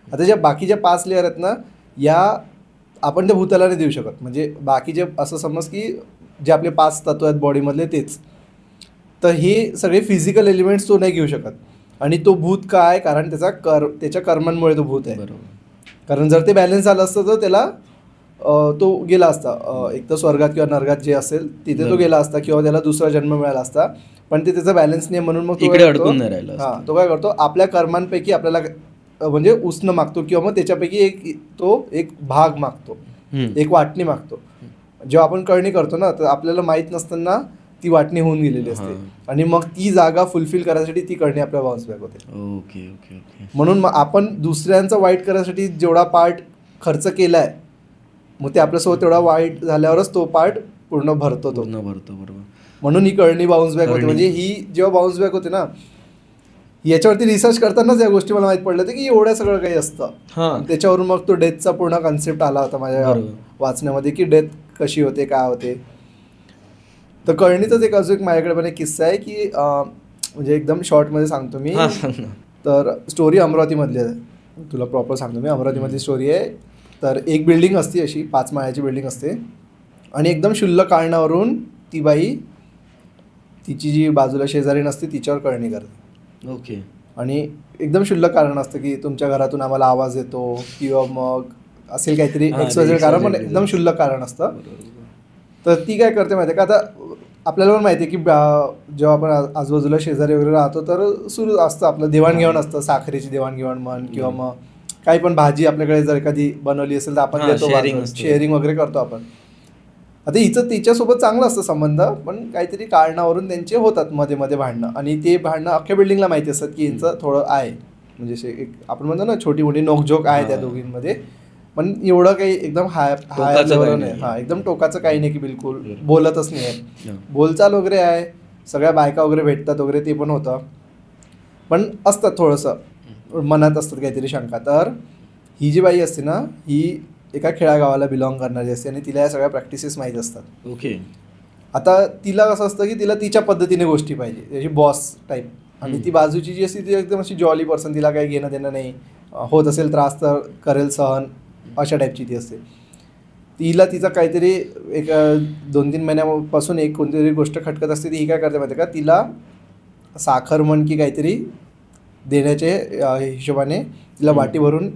आता ज्या बाकीच्या 5 लेअर आहेत ना या आपण त्या भूताला नाही देऊ शकत म्हणजे बाकीचे असं समज की जे आपले 5 तत्व आहेत बॉडीमधले तेच तर हे सगळे फिजिकल एलिमेंट्स तो नाही घेऊ शकत आणि तो भूत काय कारण त्याच्या कर्मांमुळे तो भूत आहे. कारण जर ते बॅलन्स झालं असतं तर त्याला तो गेला असता एक तर स्वर्गात किंवा नरकात जे असेल तिथे तो गेला असता किंवा त्याला दुसरा जन्म मिळाला असता पण ते त्याचा बॅलन्स नाही म्हणून मग तो काय करतो आपल्या कर्मांपैकी आपल्याला म्हणजे उसणं मागतो किंवा मग त्याच्यापैकी एक भाग मागतो एक वाटणी मागतो. जेव्हा आपण कळणी करतो ना तर आपल्याला माहीत नसताना ती वाटणी होऊन गेलेली असते आणि मग ती जागा फुलफिल करायसाठी ती कळणी आपल्या बाउन्स बॅक होते. Okay okay okay. म्हणून मग आपण दुसऱ्यांचं वाईट करायसाठी जेवढा पार्ट खर्च केलाय मग ते आपल्यासोबत तेवढा वाईट झाल्यावरच तो पार्ट पूर्ण भरतो बरोबर. म्हणून ही कळणी बाउन्स बॅक होते. म्हणजे ही जेव्हा बाउन्स बॅक होते ना याच्यावरती रिसर्च करतानाच या गोष्टी मला माहीत पडलं होतं की एवढ्या सगळं काही असतं. त्याच्यावरून मग तो डेथचा पूर्ण कन्सेप्ट आला होता माझ्या वाचण्यामध्ये की डेथ कशी होते काय होते. तर कळणीचाच एक अजून माझ्याकडे पण एक किस्सा आहे की म्हणजे एकदम शॉर्टमध्ये सांगतो मी. तर स्टोरी अमरावतीमधली आहे तुला प्रॉपर सांगतो मी. अमरावतीमधली स्टोरी आहे. तर एक बिल्डिंग असते अशी 5 माळ्याची बिल्डिंग असते आणि एकदम क्षुल्लक कारणावरून ती बाई तिची जी बाजूला शेजारी नसते तिच्यावर कळणी करते. ओके. आणि एकदम क्षुल्लक कारण असतं की तुमच्या घरातून आम्हाला आवाज येतो किंवा मग असेल काहीतरी एक्सवायझेड कारण पण एकदम क्षुल्लक कारण असतं. तर ती काय करते माहिती आहे का आता आपल्याला पण माहिती आहे की जेव्हा आपण आजूबाजूला शेजारी वगैरे राहतो तर सुरू असतं आपलं देवाणघेवाण असतं साखरेची देवाणघेवाण म्हण किंवा मग काही पण भाजी आपल्याकडे जर एखादी बनवली असेल तर आपण देतो शेअरिंग वगैरे करतो आपण. आता हिचं तिच्यासोबत चांगलं असतं संबंध पण काहीतरी कारणावरून त्यांचे होतात मध्ये मध्ये भांडणं आणि ते भांडणं अख्ख्या बिल्डिंगला माहिती असतात की यांचं थोडं आहे म्हणजे एक आपण म्हणतो ना छोटी मोठी नोकझोक आहे त्या दोघींमध्ये पण एवढं काही एकदम हाय लेवल नाही. एकदम टोकाचं काही नाही की बिलकुल बोलतच नाही आहे. बोलचाल वगैरे आहे सगळ्या बायका वगैरे भेटतात वगैरे ते पण होतं पण असतात थोडंसं मनात असतात काहीतरी शंका. तर ही जी बाई असते ना ही एका खेड्यागावाला बिलॉंग करणारी असते आणि तिला या सगळ्या प्रॅक्टिसेस माहीत असतात. ओके. आता तिला कसं असतं की तिला तिच्या पद्धतीने गोष्टी पाहिजे त्याची बॉस टाईप आणि ती बाजूची जी असते ती एकदम अशी जॉली पर्सन तिला काही घेणं देणं नाही होत असेल त्रास तर करेल सहन अशा टाईपची ती असते. तिला तिचा काहीतरी एक 2-3 महिन्यापासून एक कोणतीतरी गोष्ट खटकत असते. ती ही काय करते माहिती का तिला साखर म्हण की काहीतरी देण्याचे हिशोबाने तिला वाटी भरून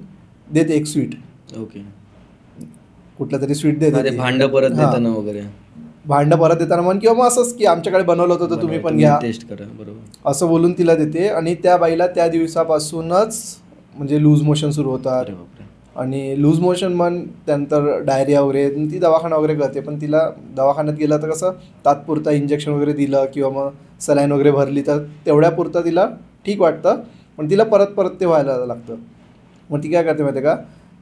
देते एक स्वीट. ओके. कुठलं तरी स्वीट देते भांडं परत देताना वगैरे भांडं परत देताना म्हण किंवा मग असंच की आमच्याकडे बनवलं होतं तर तुम्ही पण घ्या टेस्ट करा बरोबर असं बोलून तिला देते. आणि त्या बाईला त्या दिवसापासूनच म्हणजे लूज मोशन सुरू होतात आणि लूज मोशन म्हण त्यानंतर डायरिया वगैरे ती दवाखाना वगैरे करते पण तिला दवाखान्यात गेलं तर कसं तात्पुरता इंजेक्शन वगैरे दिलं किंवा मग सलाईन वगैरे भरली तर तेवढ्यापुरतं तिला ठीक वाटतं पण तिला परत ते व्हायला लागतं. मग ती काय करते माहिती का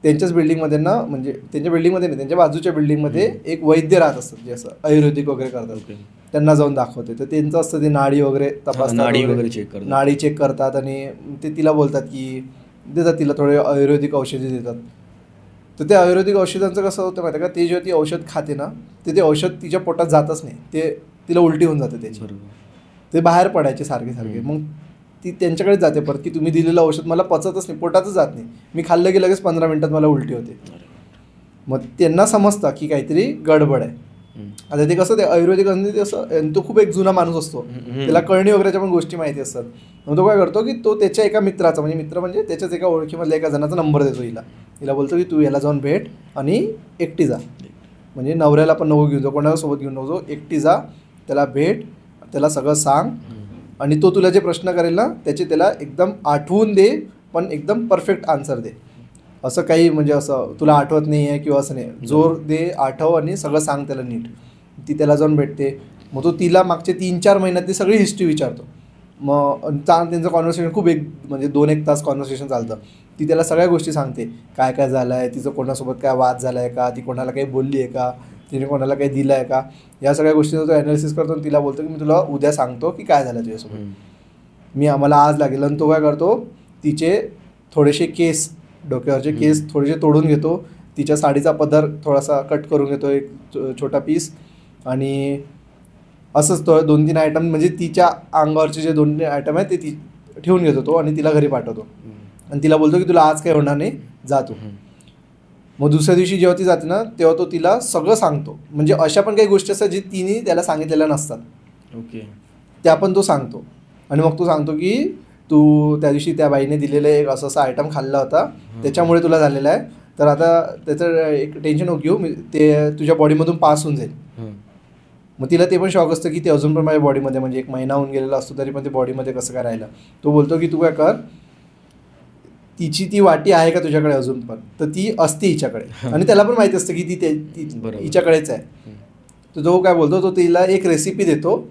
त्यांच्याच बिल्डिंगमध्ये ना म्हणजे त्यांच्या बिल्डिंगमध्ये नाही त्यांच्या बाजूच्या बिल्डिंगमध्ये एक वैद्य राहत असतात जे असं आयुर्वेदिक वगैरे करतात त्यांना जाऊन दाखवते. तर त्यांचं असतं ते नाडी वगैरे तपासतात नाडी चेक करतात आणि ते तिला बोलतात की देतात तिला थोडे आयुर्वेदिक औषधी देतात. तर त्या आयुर्वेदिक औषधांचं कसं होतं माहिती का ते जेव्हा ती औषध खाते ना ते औषध तिच्या पोटात जातच नाही ते तिला उलटी होऊन जाते त्याची ते बाहेर पडायचे सारखे. मग ती त्यांच्याकडे जाते परत की तुम्ही दिलेलं औषध मला पचतच नाही पोटातच जात नाही मी खाल्लं की लगेच 15 मिनिटात मला उलटी होते. मग त्यांना समजतं की काहीतरी गडबड आहे. आता ते कसं ते आयुर्वेदिक ते असं तो खूप एक जुना माणूस असतो त्याला कळणी वगैरेच्या पण गोष्टी माहिती असतात. मग तो काय करतो की तो त्याच्या एका मित्राचा म्हणजे त्याच्याच एका ओळखीमधल्या एका जणाचा नंबर देतो हिला बोलतो की तू याला जाऊन भेट आणि एकटी जा म्हणजे नवऱ्याला पण नको घेऊन जाऊ कोणाला सोबत घेऊन नको एकटी जा त्याला भेट त्याला सगळं सांग आणि तो तुला जे प्रश्न करेल ना त्याचे त्याला एकदम आठवून दे पण एकदम परफेक्ट आन्सर दे. असं काही म्हणजे असं तुला आठवत नाही आहे किंवा असं नाही जोर दे आठव आणि सगळं सांग त्याला नीट. ती त्याला जाऊन भेटते मग तो तिला मागचे 3-4 महिन्यातली सगळी हिस्ट्री विचारतो. मग त्यांचं कॉन्व्हर्सेशन खूप म्हणजे 2-1 तास कॉन्व्हर्सेशन चालतं. ती त्याला सगळ्या गोष्टी सांगते काय काय झालं आहे तिचं कोणासोबत काय वाद झाला आहे का ती कोणाला काही बोलली आहे का तिने कोणाला काही दिलं आहे का, या सगळ्या गोष्टींचा तो ॲनालिसिस करतो आणि तिला बोलतो की मी तुला उद्या सांगतो की काय झालं तुझ्यासोबत, मला आज लागेल. आणि तो काय करतो, तिचे थोडेसे केस, डोक्यावरचे केस थोडेसे तोडून घेतो, तिच्या साडीचा पदर थोडासा कट करून घेतो, एक छोटा पीस, आणि असंच तो 2-3 आयटम म्हणजे तिच्या अंगावरचे जे 2 आयटम आहेत ते ती ठेवून घेतो तो आणि तिला घरी पाठवतो. आणि तिला बोलतो की तुला आज काही होणार नाही, जातो. मग दुसऱ्या दिवशी जेव्हा ती जाते ना, तेव्हा तो तिला सगळं सांगतो. म्हणजे अशा पण काही गोष्टी असतात जी तिने त्याला सांगितलेल्या नसतात, त्या पण तो सांगतो. आणि मग तो सांगतो की तू त्या दिवशी त्या बाईने दिलेलं एक असं आयटम खाल्ला होता, त्याच्यामुळे तुला झालेलं आहे, तर आता त्याचं एक टेन्शन नको घेऊ, ते तुझ्या बॉडीमधून पास होऊन जाईल. मग तिला ते पण शॉक असतं की ते अजून पण माझ्या बॉडीमध्ये, म्हणजे 1 महिना होऊन गेलेला असतो तरी पण ते बॉडीमध्ये कसं काय राहिलं. तो बोलतो की तू काय कर, तिची ती वाटी आहे का तुझ्याकडे अजून पण, तर ती असते हिच्याकडे, आणि त्याला पण माहिती असतं की ती हिच्याकडेच आहे. तर तो काय बोलतो, तो तिला एक रेसिपी देतो,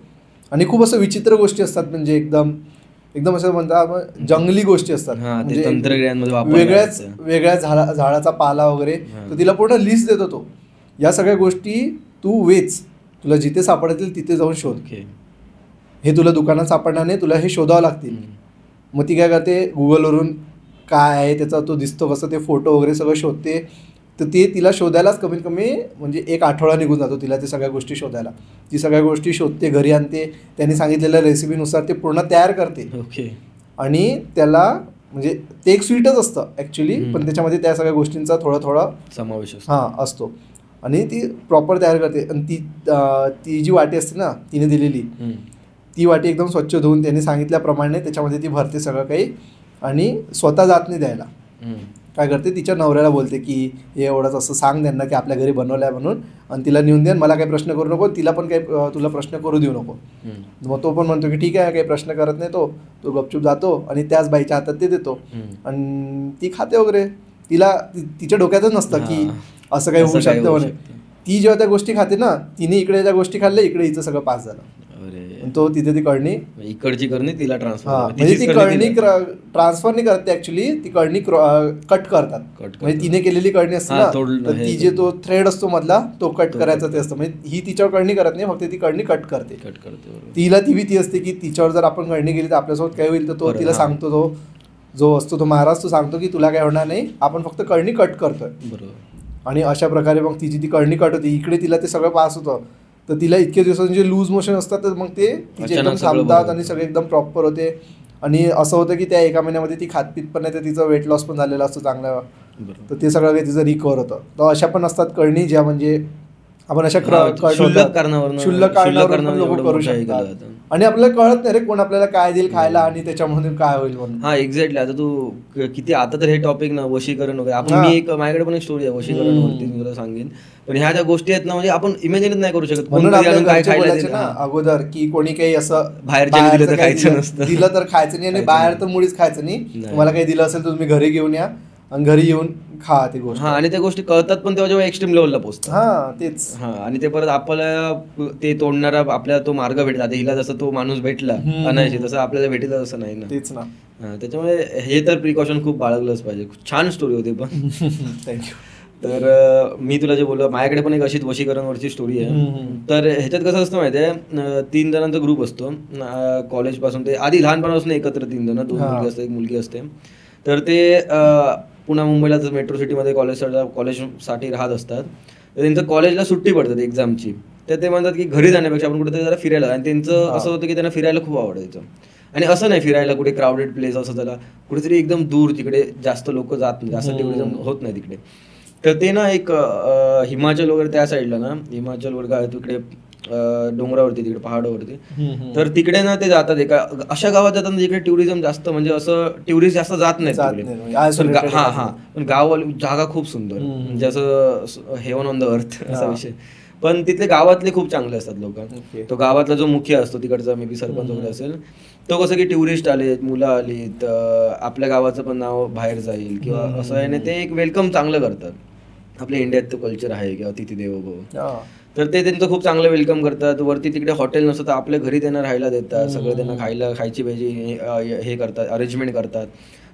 आणि खूप असं विचित्र गोष्टी असतात, म्हणजे एकदम असं म्हणतात जंगली गोष्टी असतात, म्हणजे वेगळ्या झाडाचा पाला वगैरे. तर तिला पूर्ण लिस्ट देतो तो, या सगळ्या गोष्टी तू वेच, तुला जिथे सापडतील तिथे जाऊन शोध, हे तुला दुकानात सापडणार नाही, तुला हे शोधावं लागतील. मग ती काय करते, गुगलवरून काय आहे त्याचा तो दिसतो कसं, ते फोटो वगैरे सगळं शोधते. तर ते तिला शोधायलाच कमीत कमी म्हणजे 1 आठवडा निघून जातो तिला ते सगळ्या गोष्टी शोधायला. ती सगळ्या गोष्टी शोधते, घरी आणते, त्यांनी सांगितलेल्या रेसिपीनुसार ते पूर्ण तयार करते. आणि त्याला म्हणजे ते एक स्वीटच असतं ॲक्च्युली, पण त्याच्यामध्ये त्या सगळ्या गोष्टींचा थोडा समावेश असतो. आणि ती प्रॉपर तयार करते. आणि ती जी वाटी असते ना तिने दिलेली, ती वाटी एकदम स्वच्छ धुवून त्यांनी सांगितल्याप्रमाणे त्याच्यामध्ये ती भरते सगळं काही, आणि स्वतः जात नाही द्यायला. काय करते, तिच्या नवऱ्याला बोलते की हे एवढंच असं सांग त्यांना की आपल्या घरी बनवलं आहे म्हणून, आणि तिला नेऊन दे, मला काही प्रश्न करू नको, तिला पण काही तुला प्रश्न करू देऊ नको. मग तो पण म्हणतो की ठीक आहे, काही प्रश्न करत नाही. तो गपचूप जातो आणि त्याच बाईच्या हातात ते देतो, आणि ती खाते वगैरे. तिच्या डोक्यातच नसतं की असं काही होऊ शकतं म्हणे. ती जेव्हा त्या गोष्टी खाते ना, तिने इकडे त्या गोष्टी खाल्ल्या, इकडे हिचं सगळं पास झालं. तो तिथे ती कळणी, इकडची कळणी तिला ट्रान्सफर, म्हणजे ती कळणी ट्रान्सफर नाही करते ऍक्च्युली, ती कळणी कट करतात. म्हणजे तिने केलेली कळणी असते ना, तर ती जे तो थ्रेड असतो मधला तो कट करायचा ते असतं. म्हणजे ही तिच्यावर कळणी करत नाही, फक्त ती कळणी कट करते. तिला ती भीती असते की तिच्यावर जर आपण कळणी केली तर आपल्यासोबत काय होईल. तर तो तिला सांगतो, तो जो असतो तो महाराज, तो सांगतो की तुला काय होणार नाही, आपण फक्त कळणी कट करतोय. आणि अशा प्रकारे मग तिची ती कळणी कट होती. इकडे तिला ते सगळं पास होतं. तर तिला इतके दिवसांचे लूज मोशन असतात, तर मग ते तिचे एकदम थांबतात आणि सगळे एकदम प्रॉपर होते. आणि असं होतं की त्या 1 महिन्यामध्ये ती खातपीत पण नाही, तर तिचं वेट लॉस पण झालेलं असतं चांगलं. तर ते सगळं काही तिचं रिकवर होतं. तर अशा पण असतात कळणी ज्या म्हणजे आपण अशा क्षुल्लक कारणावर लोक करू शकतात, आणि आपल्याला कळत नाही रे कोण आपल्याला काय देईल खायला आणि त्याच्यामधून काय होईल म्हणून. एक्झॅक्टली. आता तू किती, आता तर हे टॉपिक ना वशीकरण वगैरे, आपण माझ्याकडे पण एक स्टोरी आहे वशीकरणवरती, मी तुला सांगेन. पण ह्या ज्या गोष्टी आहेत ना, म्हणजे आपण इमॅजिनच नाही करू शकत. म्हणून अगोदर की कोणी काही असं बाहेरच्या दिलं तर खायचं नसतं, दिलं तर खायचं नाही, आणि बाहेर तर मुळीच खायचं नाही. तुम्हाला काही दिलं असेल तर तुम्ही घरी घेऊन या आणि घरी येऊन खा ती गोष्ट. आणि त्या गोष्टी कळतात पण तेव्हा जेव्हा एक्स्ट्रीम लेवलला पोहोचतात. तेच. आणि ते परत आपल्याला ते तोडणारा आपल्याला तो मार्ग भेटला. आता हिला जसं तो माणूस भेटला अनायशी, तसं आपल्याला भेटला तसं नाही ना. तेच ना. त्याच्यामुळे हे तर प्रिकॉशन खूप बाळगलंच पाहिजे. छान स्टोरी होती पण. थँक्यू. तर मी तुला जे बोललो, माझ्याकडे पण एक अशीच वशीकरणवरची स्टोरी आहे. तर ह्याच्यात कसं असतं माहिती आहे, 3 जणांचा ग्रुप असतो कॉलेजपासून. ते आधी लहानपणापासून एकत्र 3 जण, 2 मुलगी असते, 1 मुलगी असते. तर ते पुन्हा मुंबईला मेट्रो सिटीमध्ये कॉलेजसाठी राहत असतात. तर त्यांचं कॉलेजला सुट्टी पडतात एक्झामची. तर ते म्हणतात की घरी जाण्यापेक्षा आपण कुठेतरी जरा फिरायला. आणि त्यांचं असं होतं की त्यांना फिरायला खूप आवडायचं. आणि असं नाही फिरायला कुठे क्राऊडेड प्लेस असं, त्याला कुठेतरी एकदम दूर, तिकडे जास्त लोक जात नाही, जास्त टुरिझम होत नाही तिकडे. तर ते ना एक हिमाचल वगैरे त्या साईडला ना, हिमाचल वगैरे काय तिकडे डोंगरावरती, तिकडे पहाडावरती. तर तिकडे ना ते जातात एका अशा गावात जातात जिकडे टुरिझम जास्त, म्हणजे असं टुरिस्ट जास्त जात नाही. पण गाववाली जागा खूप सुंदर, म्हणजे असं हेवन ऑन द अर्थ असा विषय. पण तिथले गावातले खूप चांगले असतात लोक. तो गावातला जो मुख्य असतो तिकडचा, मे बी सरपंच वगैरे असेल, तो कसं की टुरिस्ट आलेत, मुलं आलीत, आपल्या गावाचं पण नाव बाहेर जाईल किंवा असं आहे ना, ते एक वेलकम चांगलं करतात. आपल्या इंडियात तो कल्चर आहे किंवा अतिथी देवो भव. तर ते त्यांचं खूप चांगलं वेलकम करतात. वरती तिकडे हॉटेल नसतं तर आपल्या घरी त्यांना राहायला देतात, सगळं त्यांना खायची पाहिजे हे करतात, अरेंजमेंट करतात.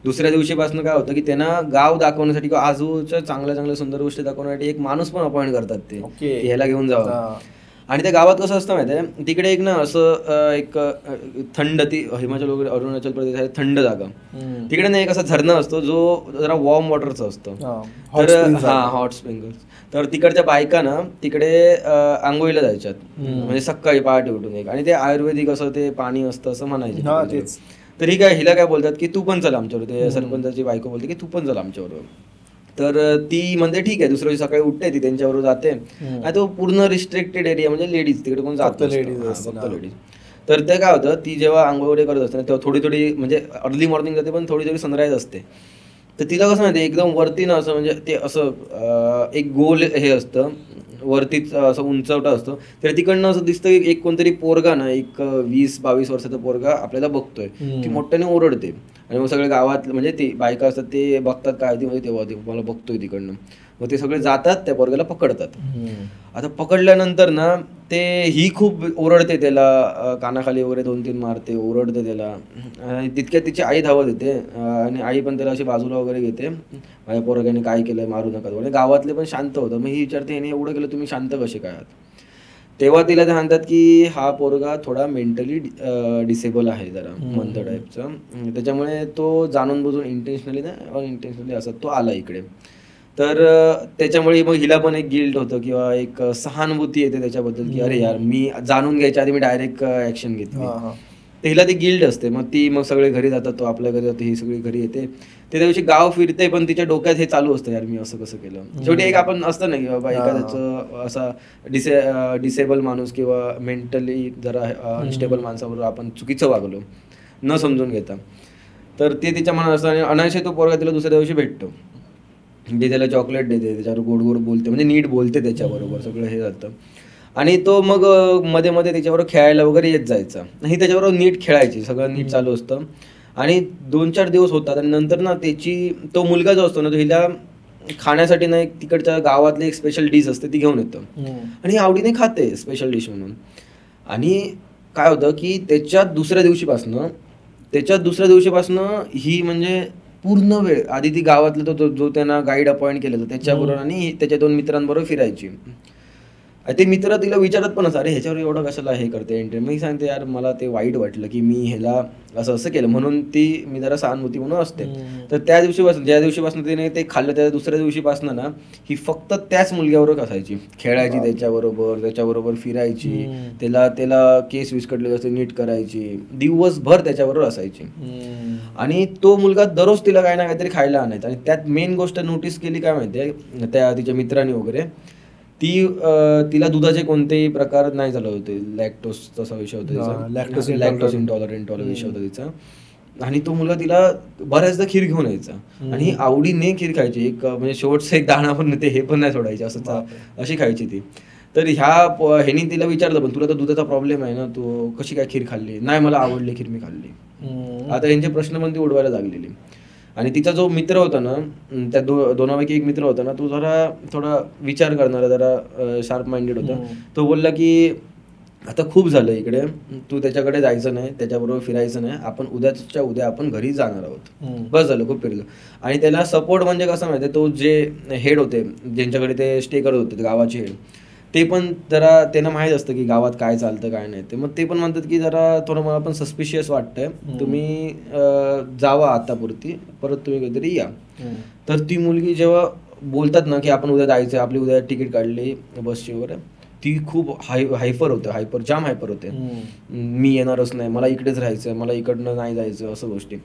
दुसऱ्या दिवशीपासून काय होतं की त्यांना गाव दाखवण्यासाठी किंवा आजूच्या चांगल्या चांगल्या सुंदर गोष्टी दाखवण्यासाठी एक माणूस पण अपॉइंट करतात ते ओके. की ह्याला घेऊन जावं. आणि त्या गावात कसं असतं माहिती आहे, तिकडे एक ना असं एक थंड, ती हिमाचल वगैरे अरुणाचल प्रदेश आहे थंड जागा, तिकडे ना एक असा झरणा असतो जो जरा वॉर्म वॉटरचा असतो. तर हॉट स्प्रिंगल्स. तर तिकडच्या बायका ना तिकडे आंघोळीला जायच्यात, म्हणजे सकाळी पहाटे उठून एक, आणि ते आयुर्वेदिक असं ते पाणी असतं असं म्हणायचे. तर ही काय, हिला काय बोलतात की तू पण चल आमच्याबरोबर, ते सरपंचाची बायको बोलते की तू पण चल आमच्याबरोबर. तर ती म्हणते ठीक आहे, दुसऱ्या दिवशी सकाळी उठते, ती त्यांच्याबरोबर जाते. आणि तो पूर्ण रिस्ट्रिक्टेड एरिया, म्हणजे लेडीज तिकडे कोण जात फक्त लेडीज. तर ते काय होतं, ती जेव्हा आंघोळ वगैरे करत असते तेव्हा थोडी थोडी, म्हणजे अर्ली मॉर्निंग जाते पण थोडी थोडी सनराईज असते. तर तिला कसं माहिती एकदम वरती ना असं, म्हणजे ते असं एक गोल हे असतं वरतीच असं उंचवटा असतो, तर तिकडनं असं दिसतं की एक कोणतरी पोरगा ना, एक 20-22 वर्षाचा पोरगा आपल्याला बघतोय. ती मोठ्याने ओरडते आणि मग सगळे गावात, म्हणजे ते बायका असतात ते बघतात काय ती, म्हणजे तेव्हा ते मला बघतोय तिकडनं, मग ते सगळे जातात त्या पोरग्याला पकडतात. आता पकडल्यानंतर ना ते ही खूप ओरडते त्याला, कानाखाली वगैरे 2-3 मारते, ओरडते त्याला. आणि तितक्यात तिची आई धावत येते आणि आई पण त्याला अशी बाजूला वगैरे घेते, माझ्या पोरग्याने काय केलंय, मारू नका. म्हणजे गावातले पण शांत होतं. मग ही विचारते, याने एवढं केलं, तुम्ही शांत कसे काय आहात? तेव्हा तिला ते सांगतात की हा पोरगा थोडा मेंटली डिसेबल आहे, जरा मंद टाईपचा, त्याच्यामुळे तो जाणून बुजून इंटेन्शनली नाही अनइंटेन्शनली असं तो आला इकडे. तर त्याच्यामुळे मग हिला पण एक गिल्ट होतं किंवा एक सहानुभूती येते त्याच्याबद्दल की अरे यार, मी जाणून घ्यायच्या आधी मी डायरेक्ट ऍक्शन घेतली. तर हिला ती गिल्ट असते. मग ती मग सगळे घरी जातात, तो आपल्या घरी जाते, ही सगळी घरी येते. त्या दिवशी गाव फिरते पण तिच्या डोक्यात हे चालू असतं, यार मी असं कसं केलं. शेवटी एक आपण असतं ना की बाबा एखाद्याचं असा डिसेबल माणूस किंवा मेंटली जरा अनस्टेबल माणसाबरोबर आपण चुकीचं वागलो न समजून घेता, तर ते तिच्या मनात असतं. आणि अनायसे तो पोरगा तिला दुसऱ्या दिवशी भेटतो, म्हणजे त्याला चॉकलेट देते, त्याच्यावर गोड गोड बोलते, म्हणजे नीट बोलते त्याच्याबरोबर, सगळं हे जातं. आणि तो मग मध्ये मध्ये त्याच्याबरोबर खेळायला वगैरे येत जायचा, ही त्याच्याबरोबर नीट खेळायची, सगळं नीट चालू असतं. आणि 2-4 दिवस होतात आणि नंतर ना तो मुलगा जो असतो ना, तो हिला खाण्यासाठी ना एक तिकडच्या गावातली एक स्पेशल डिश असते ती घेऊन येतो आणि आवडीने खाते स्पेशल डिश म्हणून. आणि काय होतं की त्याच्यात दुसऱ्या दिवशीपासनं ही म्हणजे पूर्ण वेळ आधी ती गावातला तो जो त्यांना गाईड अपॉइंट केलं होतं त्याच्याबरोबर आणि त्याच्या 2 मित्रांबरोबर फिरायची. ते मित्र तिला विचारत पण असं, अरे ह्याच्यावर एवढं कशाला हे करते एंट्री. मी सांगते यार मला ते वाईट वाटलं की मी ह्याला असं केलं, म्हणून मी जरा सहानुभूती म्हणून असते. तर ज्या दिवशीपासून तिने ते खाल्लं त्या दुसऱ्या दिवशीपासून ना ही फक्त त्याच मुलग्याबरोबर असायची, खेळायची त्याच्याबरोबर फिरायची, त्याला केस विस्कटले असते नीट करायची, दिवसभर त्याच्याबरोबर असायची. आणि तो मुलगा दररोज तिला काही ना काहीतरी खायला आणायचा. आणि त्यात मेन गोष्ट नोटीस केली काय माहितीये, त्या तिच्या मित्रांनी वगैरे, तिला दुधाचे कोणतेही प्रकार नाही झाले होते, लॅक्टोस तसा विषय होता, लॅक्टोस इंटॉलरंट विषय होता तिचा. आणि तो मुलगा तिला बऱ्याचदा खीर घेऊन यायचा आणि आवडीने खीर खायची, एक म्हणजे शेवटचं एक दाणा पण ते हे पण नाही सोडायचे, असं अशी खायची ती. तर ह्यानी तिला विचारलं, पण तुला तर दुधाचा प्रॉब्लेम आहे ना, तू कशी काय खीर खाल्ली? नाही मला आवडली खीर, मी खाल्ली. आता यांचे प्रश्न पण ती उडवायला लागलेली. आणि तिचा जो मित्र होता ना, त्या दोनापैकी एक मित्र होता ना, तो थोडा विचार करणारा, जरा शार्प माइंडेड होता. तो बोलला की आता खूप झालं इकडे, तू त्याच्याकडे जायचं नाही, त्याच्याबरोबर फिरायचं नाही, आपण उद्याच्या उद्या आपण घरी जाणार आहोत, बस झालं, खूप फिरलं. आणि त्याला सपोर्ट म्हणजे कसं माहिती आहे, तो जे हेड होते ज्यांच्याकडे ते स्टे करत होते गावाचे हेड, ते पण जरा त्यांना माहीत असतं की गावात काय चालतं काय नाही ते. मग ते पण म्हणतात की जरा थोडं मला पण सस्पिशियस वाटतंय, तुम्ही जावा आतापुरती, परत तुम्ही कधीतरी या. तर ती मुलगी जेव्हा बोलतात ना की आपण उद्या जायचं, आपली उद्या तिकीट काढली बसची वगैरे, ती खूप जाम हायपर होते, मी येणारच नाही, मला इकडेच राहायचं, मला इकडनं नाही जायचं, असं गोष्टी.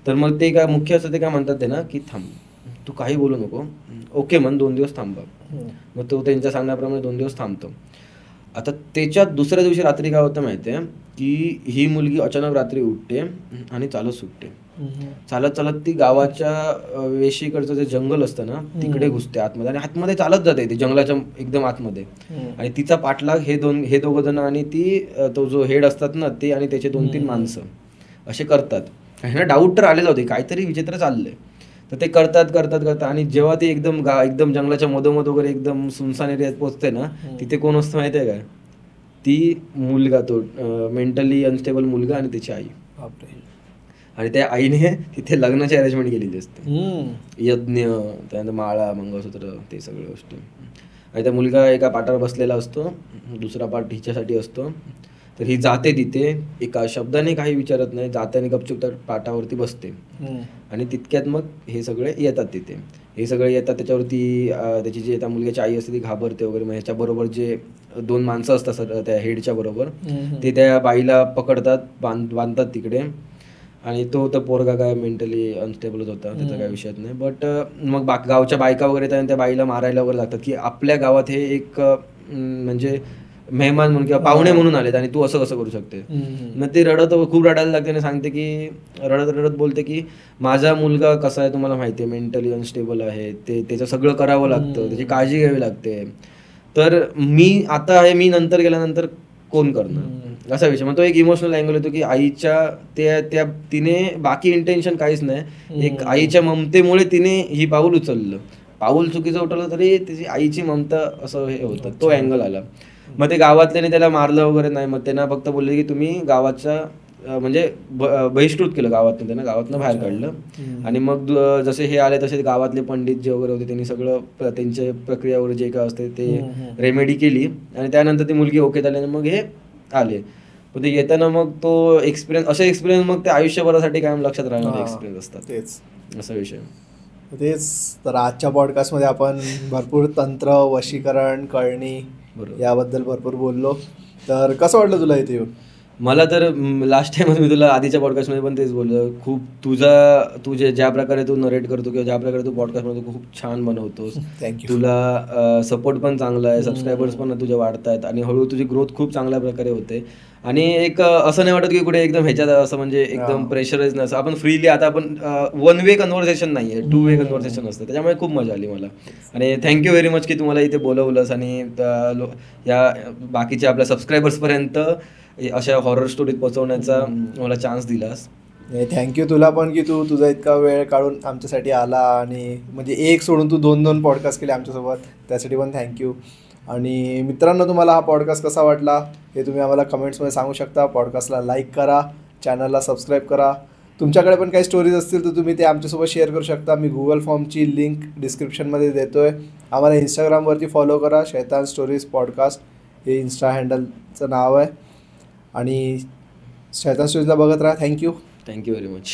तर मग ते काय मुख्य असं ते काय म्हणतात ते ना की थांब, तू काही बोलू नको, ओके म्हण, 2 दिवस थांबा. मग तो त्यांच्या सांगण्याप्रमाणे 2 दिवस थांबतो. आता त्याच्यात दुसऱ्या दिवशी रात्री काय होतं माहिती आहे की ही मुलगी अचानक रात्री उठते आणि चालत सुटते. चालत ती गावाच्या वेशीकडचं जे जंगल असतं ना तिकडे घुसते आतमध्ये, आणि आतमध्ये चालत जाते ती जंगलाच्या एकदम आतमध्ये. आणि तिचा पाठलाग हे दोघं जण आणि तो जो हेड असतात ना ते आणि त्याचे 2-3 माणसं असे करतात. ह्यांना डाऊट तर आलेला होते, काहीतरी विचित्र चाललंय. तर ते करतात आणि जेव्हा ते एकदम जंगलाच्या मधोमध वगैरे एकदम सुनसान एरियात पोहोचते ना, तिथे कोण असतं माहिती आहे काय? ती मुलगा, तो मेंटली अनस्टेबल मुलगा आणि त्याची आई. आणि त्या आईने तिथे लग्नाची अरेंजमेंट केलेली असते, हम्म. यज्ञ, त्यानंतर माळा, मंगळसूत्र, ते सगळ्या गोष्टी. आणि त्या मुलगा एका पाटावर बसलेला असतो, दुसरा पाट हिच्यासाठी असतो. तर ही जाते तिथे, एका शब्दाने काही विचारत नाही, जाते आणि गपचूप त्या पाटावरती बसते. आणि तितक्यात मग हे सगळे येतात तिथे. हे सगळे येतात, त्याच्यावरती त्याची जी त्या मुलग्याची आई असते ती घाबरते वगैरे. मग ह्याच्याबरोबर जे 2 माणसं असतात सर त्या हेडच्या बरोबर, ते त्या बाईला पकडतात, बांधतात तिकडे. आणि तो तर पोरगा काय मेंटली अनस्टेबलच होता, त्याचा काय विषयच नाही. बट मग गावच्या बायका वगैरे त्या बाईला मारायला वगैरे लागतात की आपल्या गावात हे एक म्हणजे मेहमान म्हणून किंवा पाहुणे म्हणून आलेत आणि तू असं कसं करू शकते. मग ते खूप रडायला लागते आणि सांगते की रडत रडत बोलते की माझा मुलगा कसा आहे तुम्हाला माहिती आहे, मेंटली अनस्टेबल आहे, त्याचं सगळं करावं लागतं, त्याची काळजी घ्यावी लागते. तर मी आता आहे, मी नंतर गेल्यानंतर कोण करणार, असा विषय. मग तो एक इमोशनल अँगल येतो की आईच्या त्या तिने बाकी इंटेन्शन काहीच नाही, एक आईच्या ममतेमुळे तिने ही पाऊल उचललं. पाऊल चुकीचं उठवलं तरी त्याची आईची ममता असं हे होतं, तो अँगल आला. मग ते गावातल्याने त्याला मारलं वगैरे नाही, मग त्यांना फक्त बोलले की तुम्ही गावाच्या म्हणजे बहिष्कृत केलं, गावातनं बाहेर काढलं. आणि मग जसे हे आले तसे गावातले पंडित जे वगैरे होते त्यांनी सगळं त्यांच्या प्रक्रिया वगैरे जे काय असते ते रेमेडी केली. आणि त्यानंतर ती मुलगी ओके झाली आणि मग हे आले. पण ते येताना मग तो एक्सपिरियन्स, असे एक्सपिरियन्स मग ते आयुष्यभरासाठी कायम लक्षात राहणारे एक्सपिरियन्स असतात. तेच असा विषय. तेच तर आजच्या पॉडकास्टमध्ये आपण भरपूर तंत्र, वशीकरण, कळणी याबद्दल भरपूर बोललो. तर कसं वाटलं तुला इथे येऊन? मला तर लास्ट टाइम मी तुला आधीच्या पॉडकास्टमध्ये पण तेच बोललो, खूप तुझे ज्या प्रकारे तू नरेट करतो किंवा ज्या प्रकारे तू पॉडकास्टमध्ये खूप छान बनवतोस. थँक्यू. तुला सपोर्ट पण चांगला आहे, सबस्क्रायबर्स पण तुझे वाढत आहेत आणि हळूहळू तुझी ग्रोथ खूप चांगल्या प्रकारे होते. आणि एक असं नाही वाटत की कुठे एकदम ह्याच्यात असं म्हणजे एकदम प्रेशराईज नसतं, आपण फ्रीली आता आपण 1 वे कन्व्हर्सेशन नाही आहे, 2 वे कन्व्हर्सेशन असतं. त्याच्यामुळे खूप मजा आली मला. आणि थँक्यू व्हेरी मच की तुम्हाला इथे बोलवलंस आणि या बाकीच्या आपल्या सबस्क्रायबर्सपर्यंत अशा हॉरर स्टोरीत पोहोचवण्याचा मला चान्स दिलास. थँक्यू तुला पण की तू तुझा इतका वेळ काढून आमच्यासाठी आला आणि म्हणजे एक सोडून तू 2 पॉडकास्ट केले आमच्यासोबत, त्यासाठी पण थँक्यू. आणि मित्रांनो, तुम्हाला हा पॉडकास्ट कसा वाटला हे तुम्ही आम्हाला कमेंट्समध्ये सांगू शकता. पॉडकास्टला लाईक करा, चॅनलला सबस्क्राईब करा. तुमच्याकडे पण काही स्टोरीज असतील तर तुम्ही ते आमच्यासोबत शेअर करू शकता. मी गुगल फॉर्मची लिंक डिस्क्रिप्शनमध्ये देतो आहे. आम्हाला इंस्टाग्रामवरती फॉलो करा, शैतान स्टोरीज पॉडकास्ट हे इन्स्टा हँडलचं नाव आहे. आणि शैतान स्टोरीजला बघत राहा. Thank you very much.